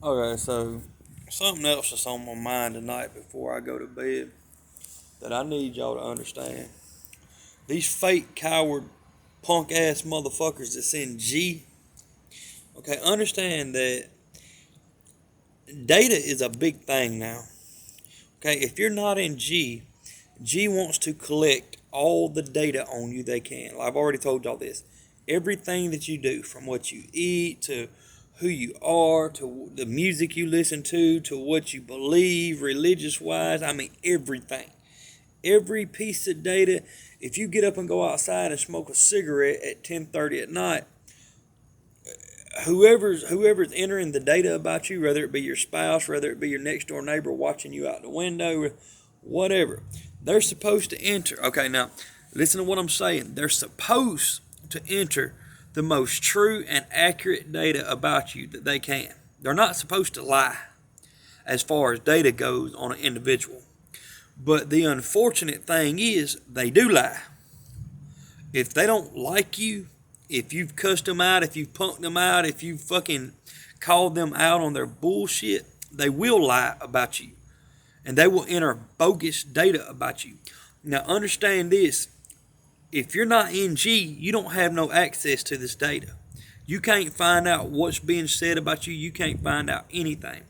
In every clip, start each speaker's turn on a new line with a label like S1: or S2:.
S1: Okay, so something else that's on my mind tonight before I go to bed that I need y'all to understand. These fake, coward, punk ass motherfuckers that's in G. Okay, understand that data is a big thing now. Okay, if you're not in G, G wants to collect all the data on you they can. I've already told y'all this. Everything that you do, from what you eat to who you are, to the music you listen to what you believe religious wise, I mean everything. Every piece of data, if you get up and go outside and smoke a cigarette at 10:30 at night, whoever's entering the data about you, whether it be your spouse, whether it be your next door neighbor watching you out the window, whatever, they're supposed to enter. Okay, now listen to what I'm saying. They're supposed to enter the most true and accurate data about you that they can. They're not supposed to lie as far as data goes on an individual. But the unfortunate thing is they do lie. If they don't like you, if you've cussed them out, if you've punked them out, if you've fucking called them out on their bullshit, they will lie about you. And they will enter bogus data about you. Now understand this. If you're not in G, you don't have no access to this data. You can't find out what's being said about you. You can't find out anything.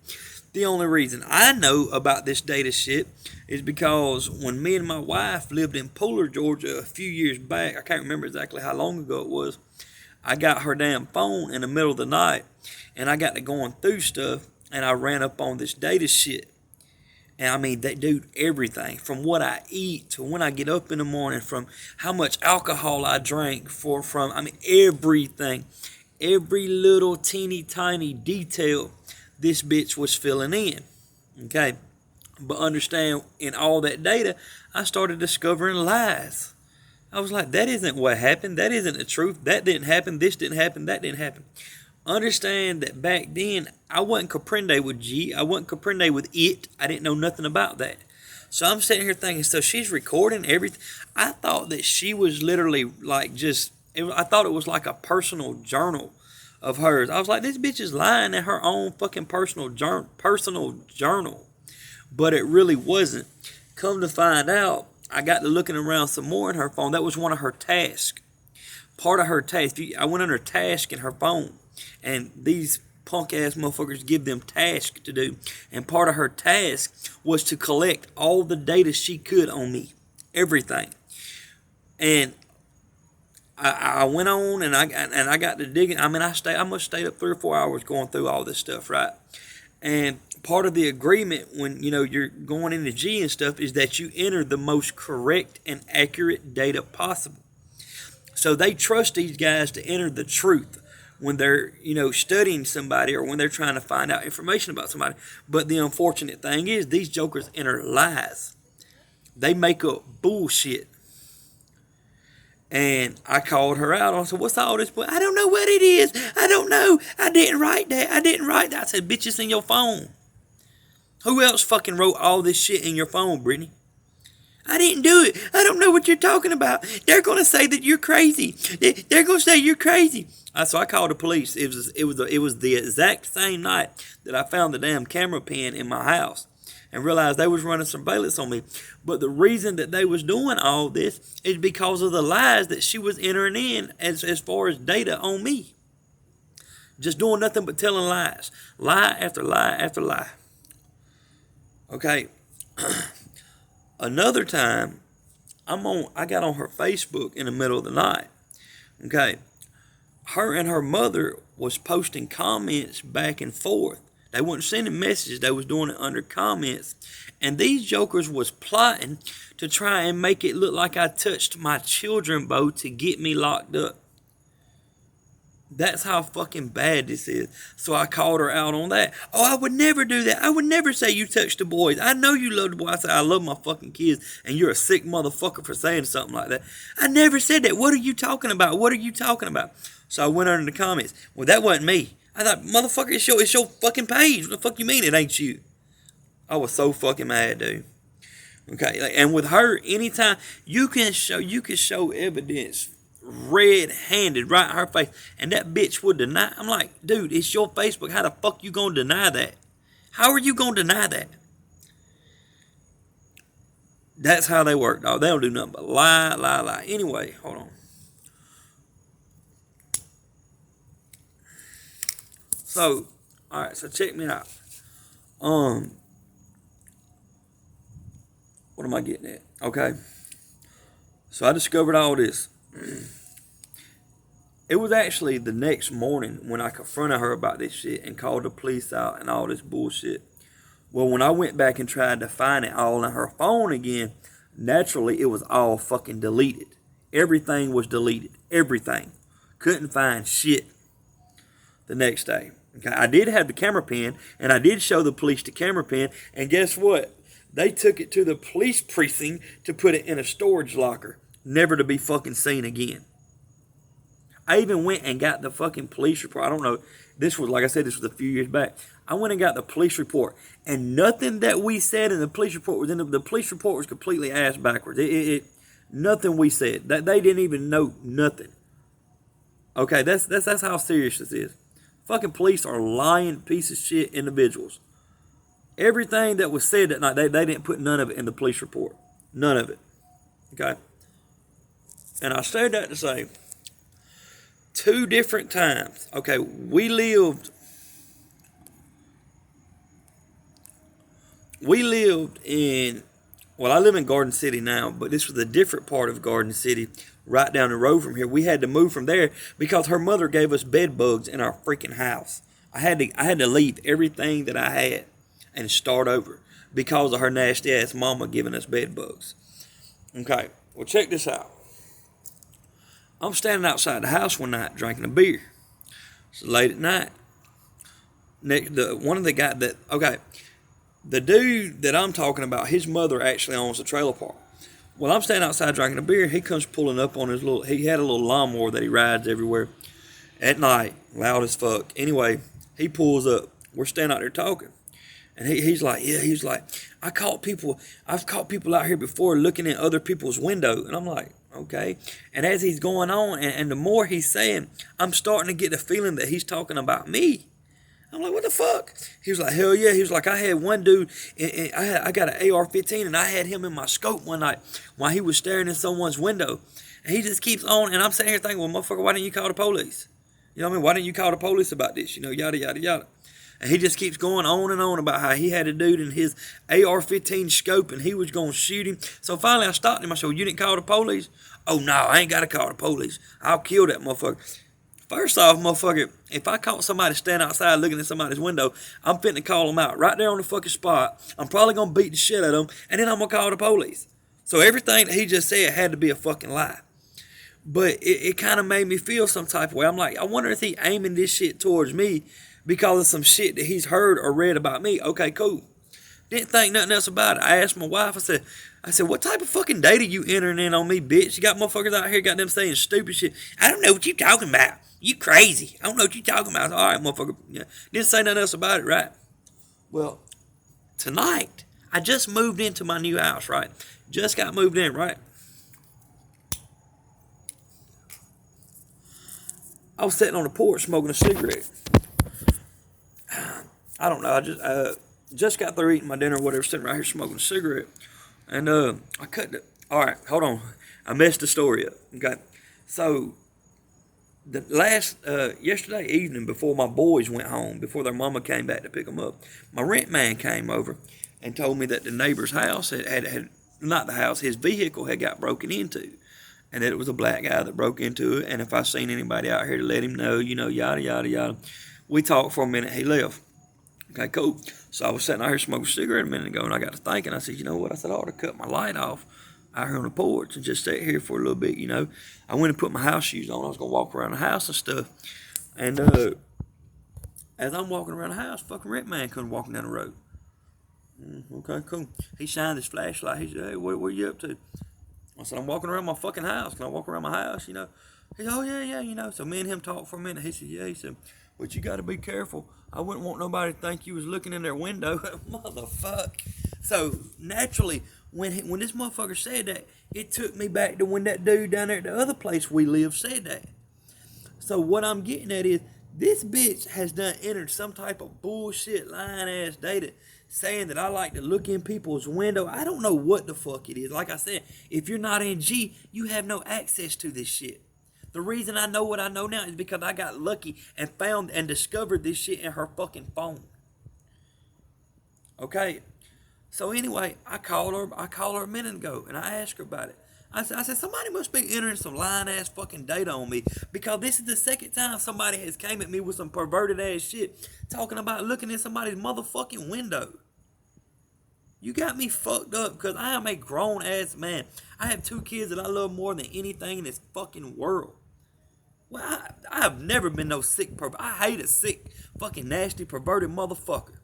S1: The only reason I know about this data shit is because when me and my wife lived in Pooler, Georgia a few years back, I can't remember exactly how long ago it was, I got her damn phone in the middle of the night and I got to going through stuff and I ran up on this data shit. And I mean, they do everything from what I eat to when I get up in the morning, from how much alcohol I drank, I mean, everything. Every little teeny tiny detail this bitch was filling in. Okay. But understand, in all that data, I started discovering lies. I was like, that isn't what happened. That isn't the truth. That didn't happen. This didn't happen. That didn't happen. Understand that back then, I wasn't comprende with G. I wasn't comprende with it. I didn't know nothing about that. So I'm sitting here thinking, so she's recording everything. I thought that she was literally like I thought it was like a personal journal of hers. I was like, this bitch is lying in her own fucking personal journal. But it really wasn't. Come to find out, I got to looking around some more in her phone. That was one of her tasks. Part of her task. I went under task in her phone. And these punk ass motherfuckers give them tasks to do. And part of her task was to collect all the data she could on me. Everything. And I went on and I got to digging. I mean, I must stay up 3 or 4 hours going through all this stuff, right? And part of the agreement when you're going into G and stuff is that you enter the most correct and accurate data possible. So they trust these guys to enter the truth when they're studying somebody or when they're trying to find out information about somebody. But the unfortunate thing is these jokers enter lies. They make up bullshit. And I called her out. I said, what's all this? I don't know what it is. I don't know. I didn't write that. I said, bitch, it's in your phone. Who else fucking wrote all this shit in your phone, Brittany? I didn't do it. I don't know what you're talking about. They're going to say that you're crazy. They're going to say you're crazy. So I called the police. It was the exact same night that I found the damn camera pin in my house and realized they was running surveillance on me. But the reason that they was doing all this is because of the lies that she was entering in as far as data on me. Just doing nothing but telling lies. Lie after lie after lie. Okay. Another time, I got on her Facebook in the middle of the night. Okay. Her and her mother was posting comments back and forth. They weren't sending messages. They was doing it under comments. And these jokers was plotting to try and make it look like I touched my children, Bo, to get me locked up. That's how fucking bad this is. So I called her out on that. Oh, I would never do that. I would never say you touched the boys. I know you love the boys. I said, I love my fucking kids, and you're a sick motherfucker for saying something like that. I never said that. What are you talking about? What are you talking about? So I went under the comments. Well, that wasn't me. I thought, motherfucker, it's your fucking page. What the fuck you mean it ain't you? I was so fucking mad, dude. Okay, and with her, anytime you can show evidence red-handed right in her face, and that bitch would deny. I'm like, dude, it's your Facebook. How the fuck you gonna deny that? How are you gonna deny that? That's how they work, dog. They don't do nothing but lie, lie, lie. Anyway, hold on. So, all right. So check me out. What am I getting at? Okay. So I discovered all this. It was actually the next morning when I confronted her about this shit and called the police out and all this bullshit. Well, when I went back and tried to find it all on her phone again, naturally it was all fucking deleted. Everything was deleted. Everything. Couldn't find shit the next day. Okay, I did have the camera pin, and I did show the police the camera pin, and guess what? They took it to the police precinct to put it in a storage locker, never to be fucking seen again. I even went and got the fucking police report. I don't know. This was, like I said, this was a few years back. I went and got the police report, and nothing that we said in the police report was in the police report was completely ass backwards. Nothing we said. That they didn't even know nothing. Okay, that's how serious this is. Fucking police are lying piece of shit individuals. Everything that was said that night, they didn't put none of it in the police report. None of it. Okay? And I said that to say, 2 different times. Okay, we lived in, well, I live in Garden City now, but this was a different part of Garden City, right down the road from here. We had to move from there because her mother gave us bed bugs in our freaking house. I had to leave everything that I had and start over because of her nasty ass mama giving us bed bugs. Okay, well, check this out. I'm standing outside the house one night drinking a beer. It's late at night. The dude that I'm talking about, his mother actually owns a trailer park. Well, I'm standing outside drinking a beer. He comes pulling up on he had a little lawnmower that he rides everywhere at night, loud as fuck. Anyway, he pulls up. We're standing out there talking. And he's like, I've caught people out here before looking in other people's window. And I'm like, okay. And as he's going on, and the more he's saying, I'm starting to get the feeling that he's talking about me. I'm like, what the fuck? He was like, hell yeah. He was like, I had one dude, and I got an AR-15, and I had him in my scope one night while he was staring in someone's window. And he just keeps on, and I'm sitting here thinking, well, motherfucker, why didn't you call the police? You know what I mean? Why didn't you call the police about this? You know, yada, yada, yada. And he just keeps going on and on about how he had a dude in his AR-15 scope, and he was going to shoot him. So finally I stopped him. I said, well, you didn't call the police? Oh, no, I ain't got to call the police. I'll kill that motherfucker. First off, motherfucker, if I caught somebody standing outside looking at somebody's window, I'm finna call them out right there on the fucking spot. I'm probably going to beat the shit out of them, and then I'm going to call the police. So everything that he just said had to be a fucking lie. But it kind of made me feel some type of way. I'm like, I wonder if he aiming this shit towards me because of some shit that he's heard or read about me. Okay, cool. Didn't think nothing else about it. I asked my wife, I said, what type of fucking data you entering in on me, bitch? You got motherfuckers out here got them saying stupid shit. I don't know what you talking about. You crazy. I don't know what you talking about. All right, motherfucker. Yeah. Didn't say nothing else about it, right? Well, tonight, I just moved into my new house, right? Just got moved in, right? I was sitting on the porch smoking a cigarette. I don't know. I just got through eating my dinner or whatever, sitting right here smoking a cigarette. And I cut it. All right, hold on. I messed the story up. Okay. So, yesterday evening before my boys went home, before their mama came back to pick them up, my rent man came over and told me that the neighbor's house had not the house, his vehicle had got broken into. And that it was a black guy that broke into it. And if I seen anybody out here to let him know, you know, yada, yada, yada. We talked for a minute. He left. Okay, cool. So I was sitting out here smoking a cigarette a minute ago, and I got to thinking. I said, you know what? I said, I ought to cut my light off out here on the porch and just sit here for a little bit, you know. I went and put my house shoes on. I was going to walk around the house and stuff. And as I'm walking around the house, fucking rent man comes walking down the road. Okay, cool. He shined his flashlight. He said, hey, where you up to? I said, I'm walking around my fucking house. Can I walk around my house, you know? He said, oh, yeah, you know. So me and him talked for a minute. He said, yeah. He said, but you got to be careful. I wouldn't want nobody to think you was looking in their window. Motherfuck. So naturally, when this motherfucker said that, it took me back to when that dude down there at the other place we live said that. So what I'm getting at is this bitch has done entered some type of bullshit lying ass data saying that I like to look in people's window. I don't know what the fuck it is. Like I said, if you're not in G, you have no access to this shit. The reason I know what I know now is because I got lucky and found and discovered this shit in her fucking phone. Okay? So anyway, I called her a minute ago and I asked her about it. I said, somebody must be entering some lying ass fucking data on me, because this is the second time somebody has came at me with some perverted ass shit talking about looking in somebody's motherfucking window. You got me fucked up, because I am a grown ass man. I have 2 kids that I love more than anything in this fucking world. Well, I have never been no sick pervert. I hate a sick, fucking nasty, perverted motherfucker.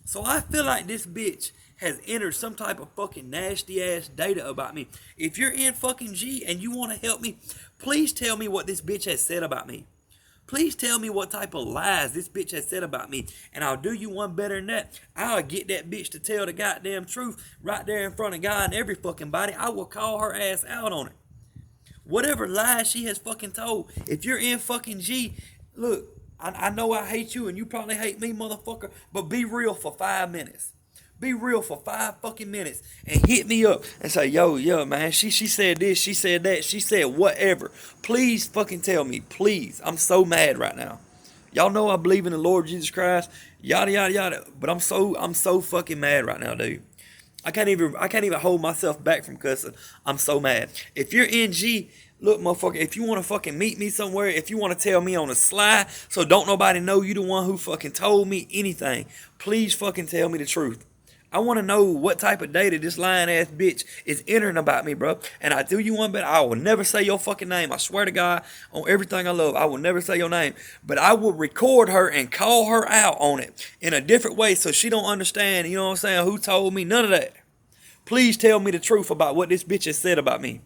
S1: So I feel like this bitch has entered some type of fucking nasty ass data about me. If you're in fucking G and you want to help me, please tell me what this bitch has said about me. Please tell me what type of lies this bitch has said about me. And I'll do you one better than that. I'll get that bitch to tell the goddamn truth right there in front of God and every fucking body. I will call her ass out on it. Whatever lies she has fucking told. If you're in fucking G, look, I know I hate you and you probably hate me, motherfucker, but be real for 5 minutes. Be real for 5 fucking minutes and hit me up and say, yo, man, she said this, she said that, she said whatever. Please fucking tell me, please. I'm so mad right now. Y'all know I believe in the Lord Jesus Christ, yada yada yada, but I'm so fucking mad right now, dude. I can't even hold myself back from cussing. I'm so mad. If you're in G, look, motherfucker, if you want to fucking meet me somewhere, if you want to tell me on the sly, so don't nobody know you the one who fucking told me anything, please fucking tell me the truth. I want to know what type of data this lying ass bitch is entering about me, bro. And I do you one better. I will never say your fucking name. I swear to God, on everything I love, I will never say your name. But I will record her and call her out on it in a different way so she don't understand, you know what I'm saying, who told me, none of that. Please tell me the truth about what this bitch has said about me.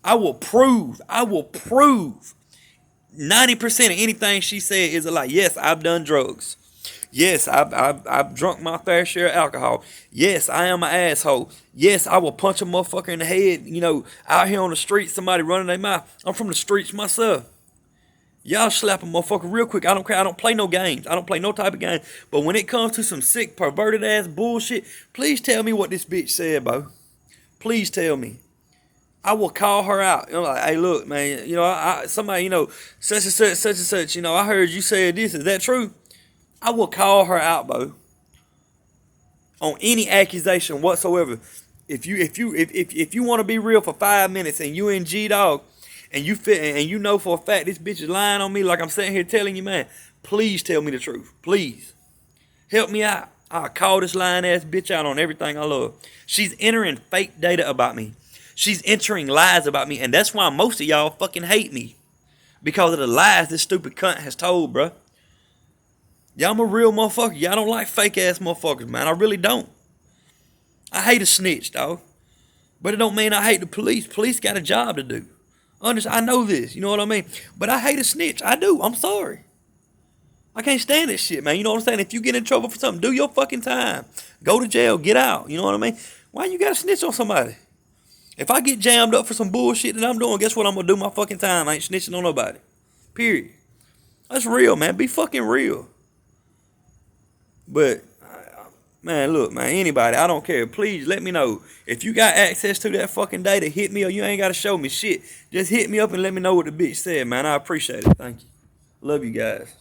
S1: I will prove 90% of anything she said is a lie. Yes, I've done drugs. Yes, I've drunk my fair share of alcohol. Yes, I am an asshole. Yes, I will punch a motherfucker in the head, you know, out here on the street, somebody running their mouth. I'm from the streets myself. Y'all slap a motherfucker real quick. I don't care. I don't play no games. I don't play no type of game. But when it comes to some sick, perverted ass bullshit, please tell me what this bitch said, bro. Please tell me. I will call her out. You know, like, hey, look, man, you know, somebody, you know, such and such, you know, I heard you said this. Is that true? I will call her out, bro. On any accusation whatsoever. If you want to be real for 5 minutes and you in G dog, and you know for a fact this bitch is lying on me like I'm sitting here telling you, man, please tell me the truth. Please. Help me out. I'll call this lying ass bitch out on everything I love. She's entering fake data about me. She's entering lies about me, and that's why most of y'all fucking hate me. Because of the lies this stupid cunt has told, bruh. Y'all, I'm a real motherfucker. Y'all don't like fake ass motherfuckers, man. I really don't. I hate a snitch, dog. But it don't mean I hate the police. Police got a job to do. I know this, you know what I mean? But I hate a snitch. I do. I'm sorry. I can't stand this shit, man. You know what I'm saying? If you get in trouble for something, do your fucking time. Go to jail. Get out. You know what I mean? Why you gotta snitch on somebody? If I get jammed up for some bullshit that I'm doing, guess what? I'm gonna do my fucking time. I ain't snitching on nobody. Period. That's real, man. Be fucking real. But, man, look, man, anybody, I don't care. Please let me know. If you got access to that fucking data, hit me up. You ain't got to show me shit. Just hit me up and let me know what the bitch said, man. I appreciate it. Thank you. Love you guys.